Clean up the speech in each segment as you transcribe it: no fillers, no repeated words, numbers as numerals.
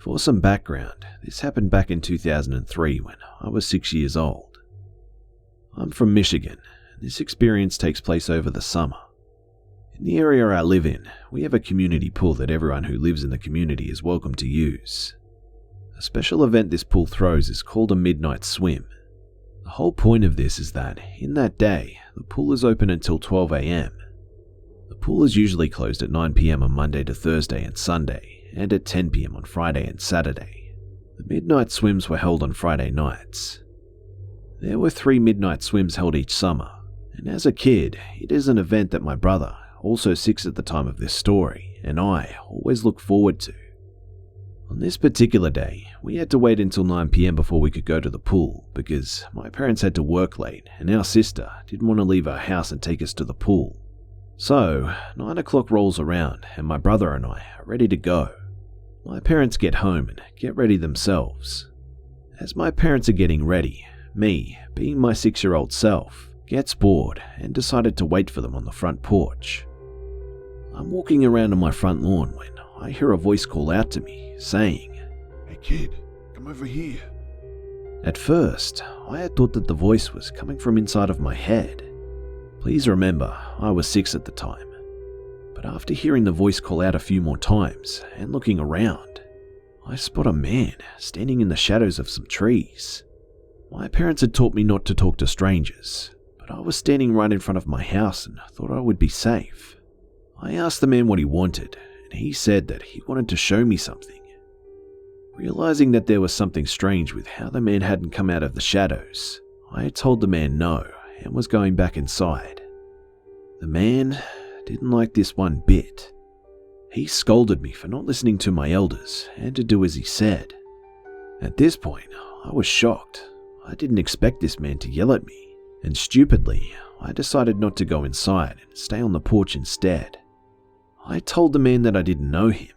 For some background, this happened back in 2003 when I was 6 years old. I'm from Michigan, and this experience takes place over the summer. In the area I live in, we have a community pool that everyone who lives in the community is welcome to use. A special event this pool throws is called a midnight swim. The whole point of this is that, in that day, the pool is open until 12 a.m. The pool is usually closed at 9 p.m. on Monday to Thursday and Sunday, and at 10 p.m. on Friday and Saturday. The midnight swims were held on Friday nights. There were 3 midnight swims held each summer, and as a kid, it is an event that my brother, also 6 at the time of this story, and I always look forward to. On this particular day, we had to wait until 9 p.m. before we could go to the pool because my parents had to work late and our sister didn't want to leave our house and take us to the pool. So, 9 o'clock rolls around and my brother and I are ready to go. My parents get home and get ready themselves. As my parents are getting ready, me, being my 6-year-old self, gets bored and decided to wait for them on the front porch. I'm walking around on my front lawn when I hear a voice call out to me, saying, "Hey kid, come over here." At first, I had thought that the voice was coming from inside of my head. Please remember, I was 6 at the time. But after hearing the voice call out a few more times and looking around, I spot a man standing in the shadows of some trees. My parents had taught me not to talk to strangers, but I was standing right in front of my house and thought I would be safe. I asked the man what he wanted, and he said that he wanted to show me something. Realizing that there was something strange with how the man hadn't come out of the shadows, I had told the man no and was going back inside. The man didn't like this one bit. He scolded me for not listening to my elders and to do as he said. At this point, I was shocked. I didn't expect this man to yell at me, and stupidly, I decided not to go inside and stay on the porch instead. I told the man that I didn't know him,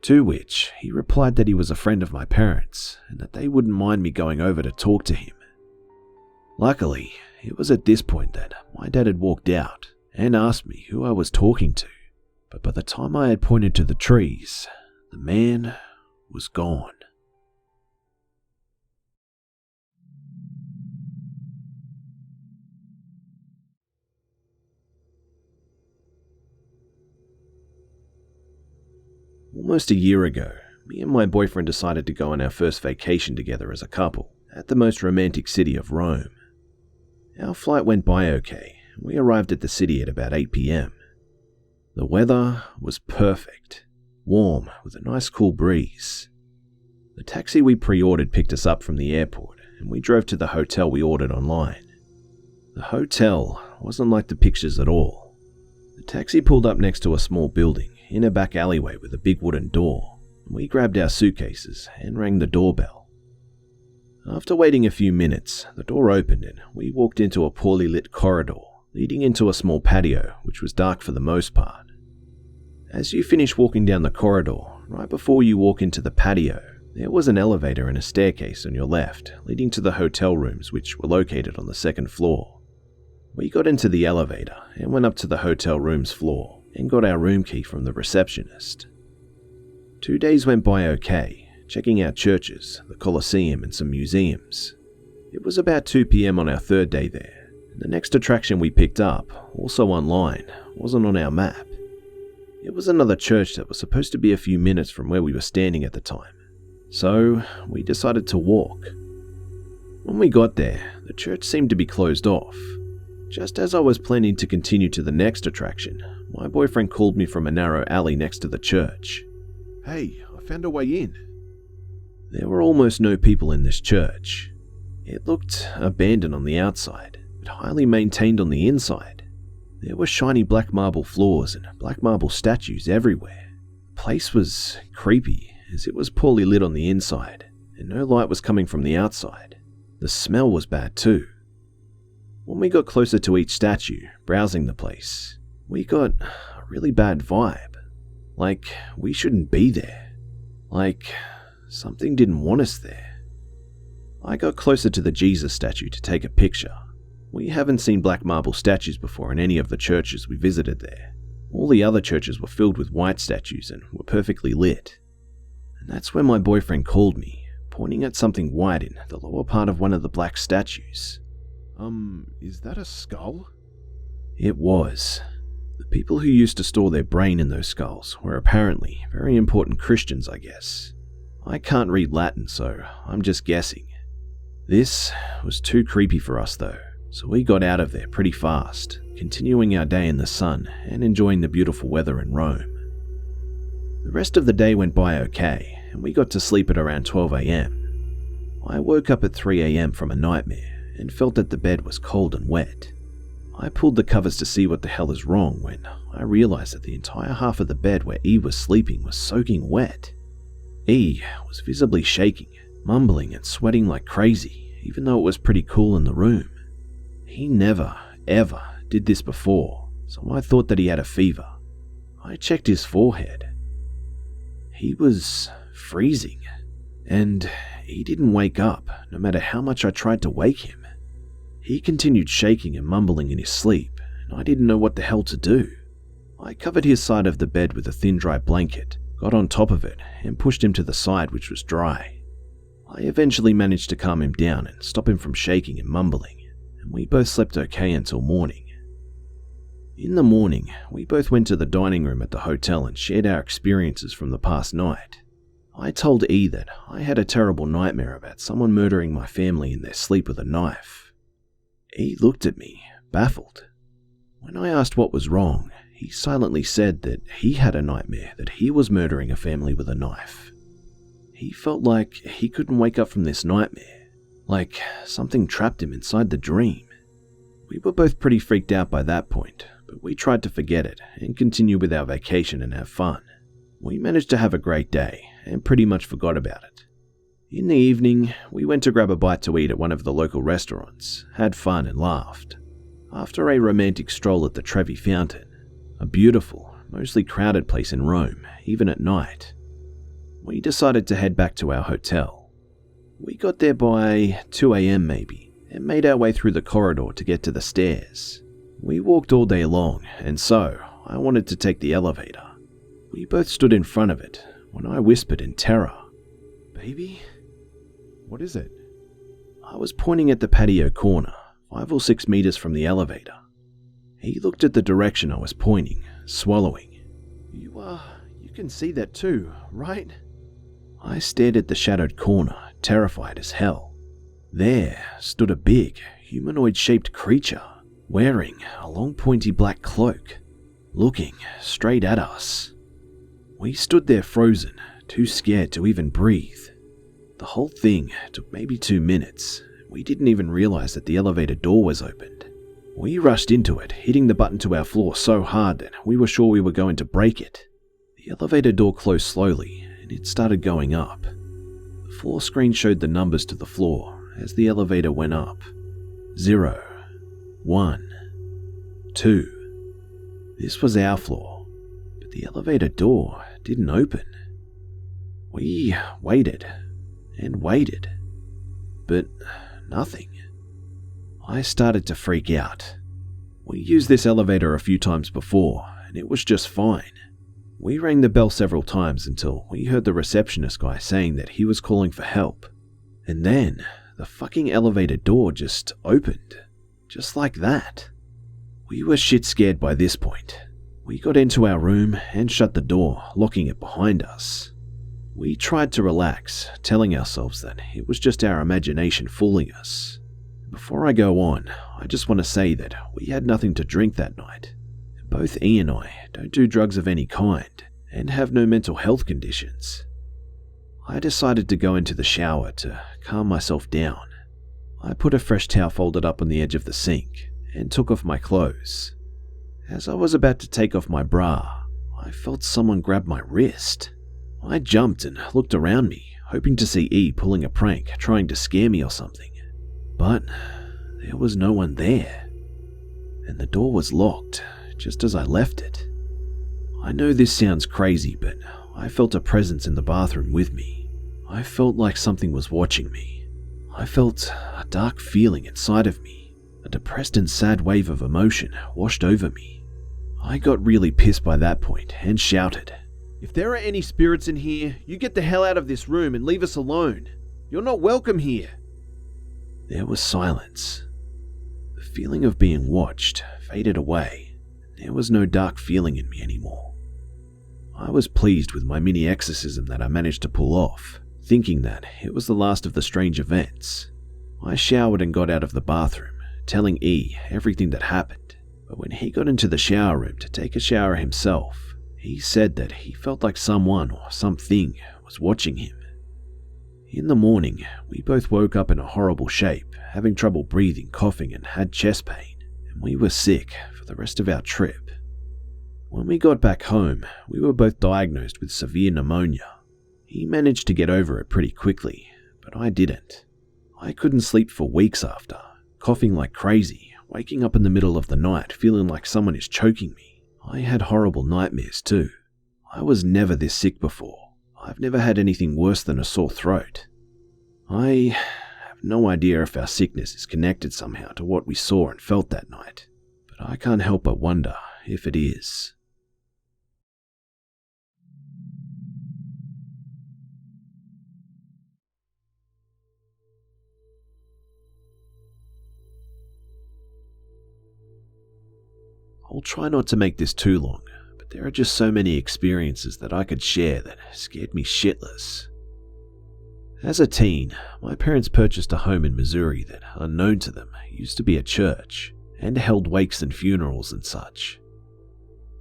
to which he replied that he was a friend of my parents and that they wouldn't mind me going over to talk to him. Luckily, it was at this point that my dad had walked out and asked me who I was talking to, but by the time I had pointed to the trees, the man was gone. Almost a year ago, me and my boyfriend decided to go on our first vacation together as a couple at the most romantic city of Rome. Our flight went by okay. We arrived at the city at about 8 p.m. The weather was perfect, warm with a nice cool breeze. The taxi we pre-ordered picked us up from the airport and we drove to the hotel we ordered online. The hotel wasn't like the pictures at all. The taxi pulled up next to a small building in a back alleyway with a big wooden door. We grabbed our suitcases and rang the doorbell. After waiting a few minutes, the door opened and we walked into a poorly lit corridor leading into a small patio which was dark for the most part. As you finish walking down the corridor, right before you walk into the patio, there was an elevator and a staircase on your left leading to the hotel rooms which were located on the 2nd floor. We got into the elevator and went up to the hotel room's floor and got our room key from the receptionist. 2 days went by okay, checking out churches, the Colosseum and some museums. It was about 2 p.m. on our 3rd day there, and the next attraction we picked up, also online, wasn't on our map. It was another church that was supposed to be a few minutes from where we were standing at the time, so we decided to walk. When we got there, the church seemed to be closed off. Just as I was planning to continue to the next attraction, my boyfriend called me from a narrow alley next to the church. "Hey, I found a way in." There were almost no people in this church. It looked abandoned on the outside, but highly maintained on the inside. There were shiny black marble floors and black marble statues everywhere. The place was creepy as it was poorly lit on the inside, and no light was coming from the outside. The smell was bad too. When we got closer to each statue, browsing the place, we got a really bad vibe. Like we shouldn't be there. Like something didn't want us there. I got closer to the Jesus statue to take a picture. We haven't seen black marble statues before in any of the churches we visited there. All the other churches were filled with white statues and were perfectly lit. And that's when my boyfriend called me, pointing at something white in the lower part of one of the black statues. Is that a skull? It was. The people who used to store their brain in those skulls were apparently very important Christians, I guess. I can't read Latin, so I'm just guessing. This was too creepy for us though, so we got out of there pretty fast, continuing our day in the sun and enjoying the beautiful weather in Rome. The rest of the day went by okay, and we got to sleep at around 12 a.m. I woke up at 3 a.m. from a nightmare and felt that the bed was cold and wet. I pulled the covers to see what the hell is wrong when I realized that the entire half of the bed where E was sleeping was soaking wet. E was visibly shaking, mumbling and sweating like crazy, even though it was pretty cool in the room. He never, ever did this before, so I thought that he had a fever. I checked his forehead. He was freezing, and he didn't wake up no matter how much I tried to wake him. He continued shaking and mumbling in his sleep, and I didn't know what the hell to do. I covered his side of the bed with a thin dry blanket, got on top of it, and pushed him to the side which was dry. I eventually managed to calm him down and stop him from shaking and mumbling, and we both slept okay until morning. In the morning, we both went to the dining room at the hotel and shared our experiences from the past night. I told E that I had a terrible nightmare about someone murdering my family in their sleep with a knife. E looked at me, baffled. When I asked what was wrong, he silently said that he had a nightmare that he was murdering a family with a knife. He felt like he couldn't wake up from this nightmare, like something trapped him inside the dream. We were both pretty freaked out by that point, but we tried to forget it and continue with our vacation and have fun. We managed to have a great day and pretty much forgot about it. In the evening, we went to grab a bite to eat at one of the local restaurants, had fun and laughed. After a romantic stroll at the Trevi Fountain, a beautiful, mostly crowded place in Rome, even at night, we decided to head back to our hotel. We got there by 2 a.m. maybe, and made our way through the corridor to get to the stairs. We walked all day long, and so I wanted to take the elevator. We both stood in front of it when I whispered in terror, "Baby?" What is it? I was pointing at the patio corner, 5 or 6 meters from the elevator. He looked at the direction I was pointing, swallowing. You can see that too, right? I stared at the shadowed corner, terrified as hell. There stood a big, humanoid-shaped creature, wearing a long pointy black cloak, looking straight at us. We stood there frozen, too scared to even breathe. The whole thing took maybe 2 minutes. We didn't even realize that the elevator door was opened. We rushed into it, hitting the button to our floor so hard that we were sure we were going to break it. The elevator door closed slowly, and it started going up. The floor screen showed the numbers to the floor as the elevator went up. 0, 1, 2. This was our floor, but the elevator door didn't open. We waited and waited, but nothing. I started to freak out. We used this elevator a few times before, and it was just fine. We rang the bell several times until we heard the receptionist guy saying that he was calling for help. And then the fucking elevator door just opened, just like that. We were shit scared by this point. We got into our room and shut the door, locking it behind us. We tried to relax, telling ourselves that it was just our imagination fooling us. Before I go on, I just want to say that we had nothing to drink that night. Both E and I don't do drugs of any kind and have no mental health conditions. I decided to go into the shower to calm myself down. I put a fresh towel folded up on the edge of the sink and took off my clothes. As I was about to take off my bra, I felt someone grab my wrist. I jumped and looked around me, hoping to see E pulling a prank, trying to scare me or something. But there was no one there, and the door was locked, just as I left it. I know this sounds crazy, but I felt a presence in the bathroom with me. I felt like something was watching me. I felt a dark feeling inside of me. A depressed and sad wave of emotion washed over me. I got really pissed by that point and shouted, If there are any spirits in here, you get the hell out of this room and leave us alone. You're not welcome here." There was silence. The feeling of being watched faded away. There was no dark feeling in me anymore. I was pleased with my mini exorcism that I managed to pull off, thinking that it was the last of the strange events. I showered and got out of the bathroom, telling E everything that happened, but when he got into the shower room to take a shower himself, he said that he felt like someone or something was watching him. In the morning, we both woke up in a horrible shape, having trouble breathing, coughing, and had chest pain, and we were sick for the rest of our trip. When we got back home, we were both diagnosed with severe pneumonia. He managed to get over it pretty quickly, but I didn't. I couldn't sleep for weeks after, coughing like crazy, waking up in the middle of the night feeling like someone is choking me. I had horrible nightmares too. I was never this sick before. I've never had anything worse than a sore throat. I have no idea if our sickness is connected somehow to what we saw and felt that night, but I can't help but wonder if it is. I'll try not to make this too long, but there are just so many experiences that I could share that scared me shitless. As a teen, my parents purchased a home in Missouri that, unknown to them, used to be a church and held wakes and funerals and such.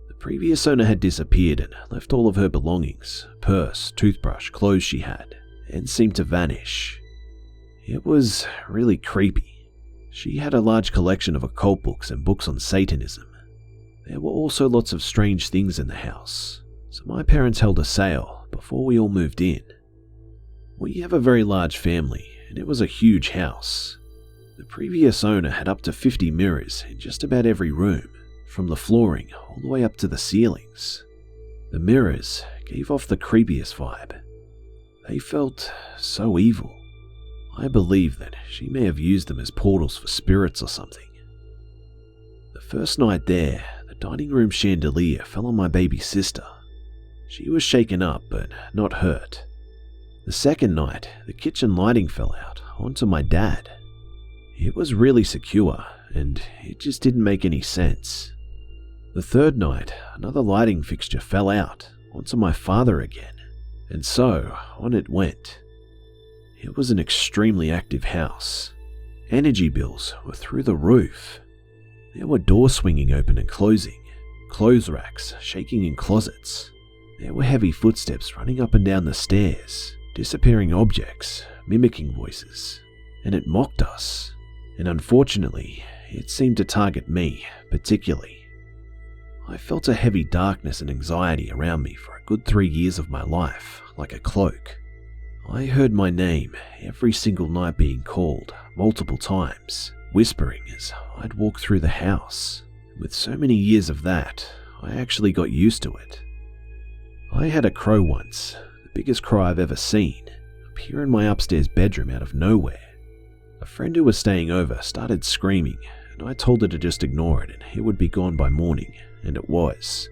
The previous owner had disappeared and left all of her belongings, purse, toothbrush, clothes she had, and seemed to vanish. It was really creepy. She had a large collection of occult books and books on Satanism. There were also lots of strange things in the house, so my parents held a sale before we all moved in. We have a very large family, and it was a huge house. The previous owner had up to 50 mirrors in just about every room, from the flooring all the way up to the ceilings. The mirrors gave off the creepiest vibe. They felt so evil. I believe that she may have used them as portals for spirits or something. The first night there, the dining room chandelier fell on my baby sister. She was shaken up, but not hurt. The second night, the kitchen lighting fell out onto my dad. It was really secure, and it just didn't make any sense. The third night, another lighting fixture fell out onto my father again, and so on it went. It was an extremely active house. Energy bills were through the roof. There were doors swinging open and closing, clothes racks shaking in closets. There were heavy footsteps running up and down the stairs, disappearing objects, mimicking voices, and it mocked us. And unfortunately, it seemed to target me particularly. I felt a heavy darkness and anxiety around me for a good 3 years of my life, like a cloak. I heard my name every single night being called, multiple times, whispering as I'd walk through the house. With so many years of that, I actually got used to it. I had a crow once, the biggest crow I've ever seen, appear in my upstairs bedroom out of nowhere. A friend who was staying over started screaming, and I told her to just ignore it and it would be gone by morning, and it was.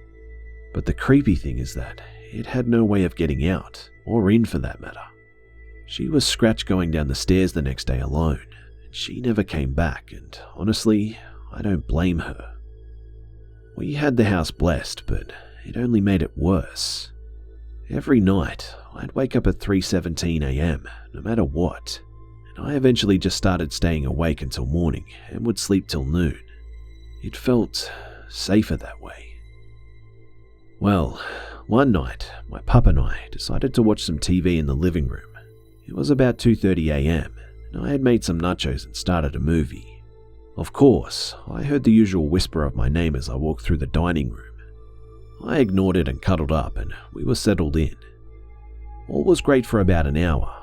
But the creepy thing is that it had no way of getting out, or in for that matter. She was scratched going down the stairs the next day alone, and she never came back, and honestly, I don't blame her. We had the house blessed, but it only made it worse. Every night, I'd wake up at 3:17 a.m., no matter what, and I eventually just started staying awake until morning and would sleep till noon. It felt safer that way. Well, one night, my pup and I decided to watch some TV in the living room. It was about 2:30 a.m., and I had made some nachos and started a movie. Of course, I heard the usual whisper of my name as I walked through the dining room. I ignored it and cuddled up, and we were settled in. All was great for about an hour.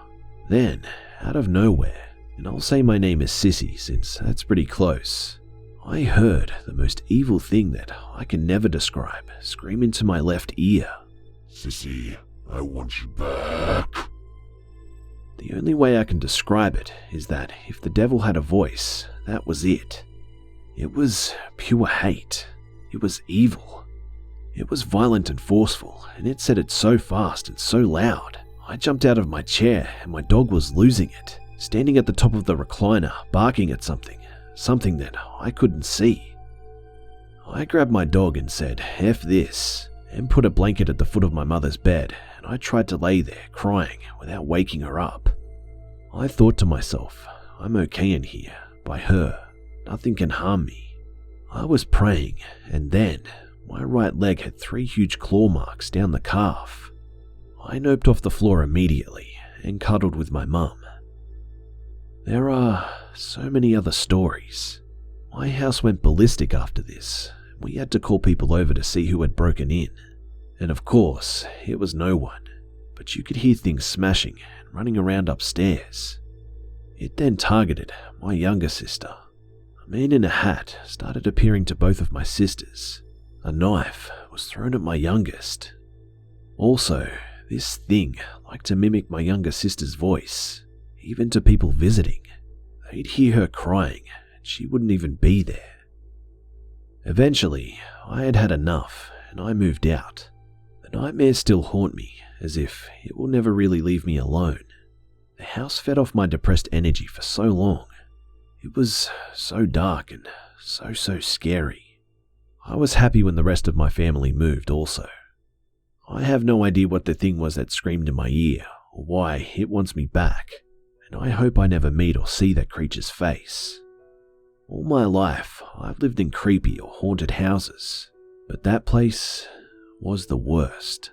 Then, out of nowhere, and I'll say my name is Sissy since that's pretty close, I heard the most evil thing that I can never describe scream into my left ear. "Sissy, I want you back." The only way I can describe it is that if the devil had a voice, that was it. It was pure hate. It was evil. It was violent and forceful, and it said it so fast and so loud. I jumped out of my chair, and my dog was losing it, standing at the top of the recliner, barking at something that I couldn't see. I grabbed my dog and said, "F this," and put a blanket at the foot of my mother's bed, and I tried to lay there, crying, without waking her up. I thought to myself, I'm okay in here, by her. Nothing can harm me. I was praying, and then my right leg had 3 huge claw marks down the calf. I noped off the floor immediately and cuddled with my mum. There are so many other stories. My house went ballistic after this. We had to call people over to see who had broken in. And of course, it was no one, but you could hear things smashing and running around upstairs. It then targeted my younger sister. A man in a hat started appearing to both of my sisters. A knife was thrown at my youngest. Also, this thing liked to mimic my younger sister's voice, even to people visiting. They'd hear her crying, and she wouldn't even be there. Eventually, I had had enough, and I moved out. The nightmares still haunt me, as if it will never really leave me alone. The house fed off my depressed energy for so long. It was so dark and so scary. I was happy when the rest of my family moved also. I have no idea what the thing was that screamed in my ear, or why it wants me back, and I hope I never meet or see that creature's face. All my life, I've lived in creepy or haunted houses, but that place was the worst.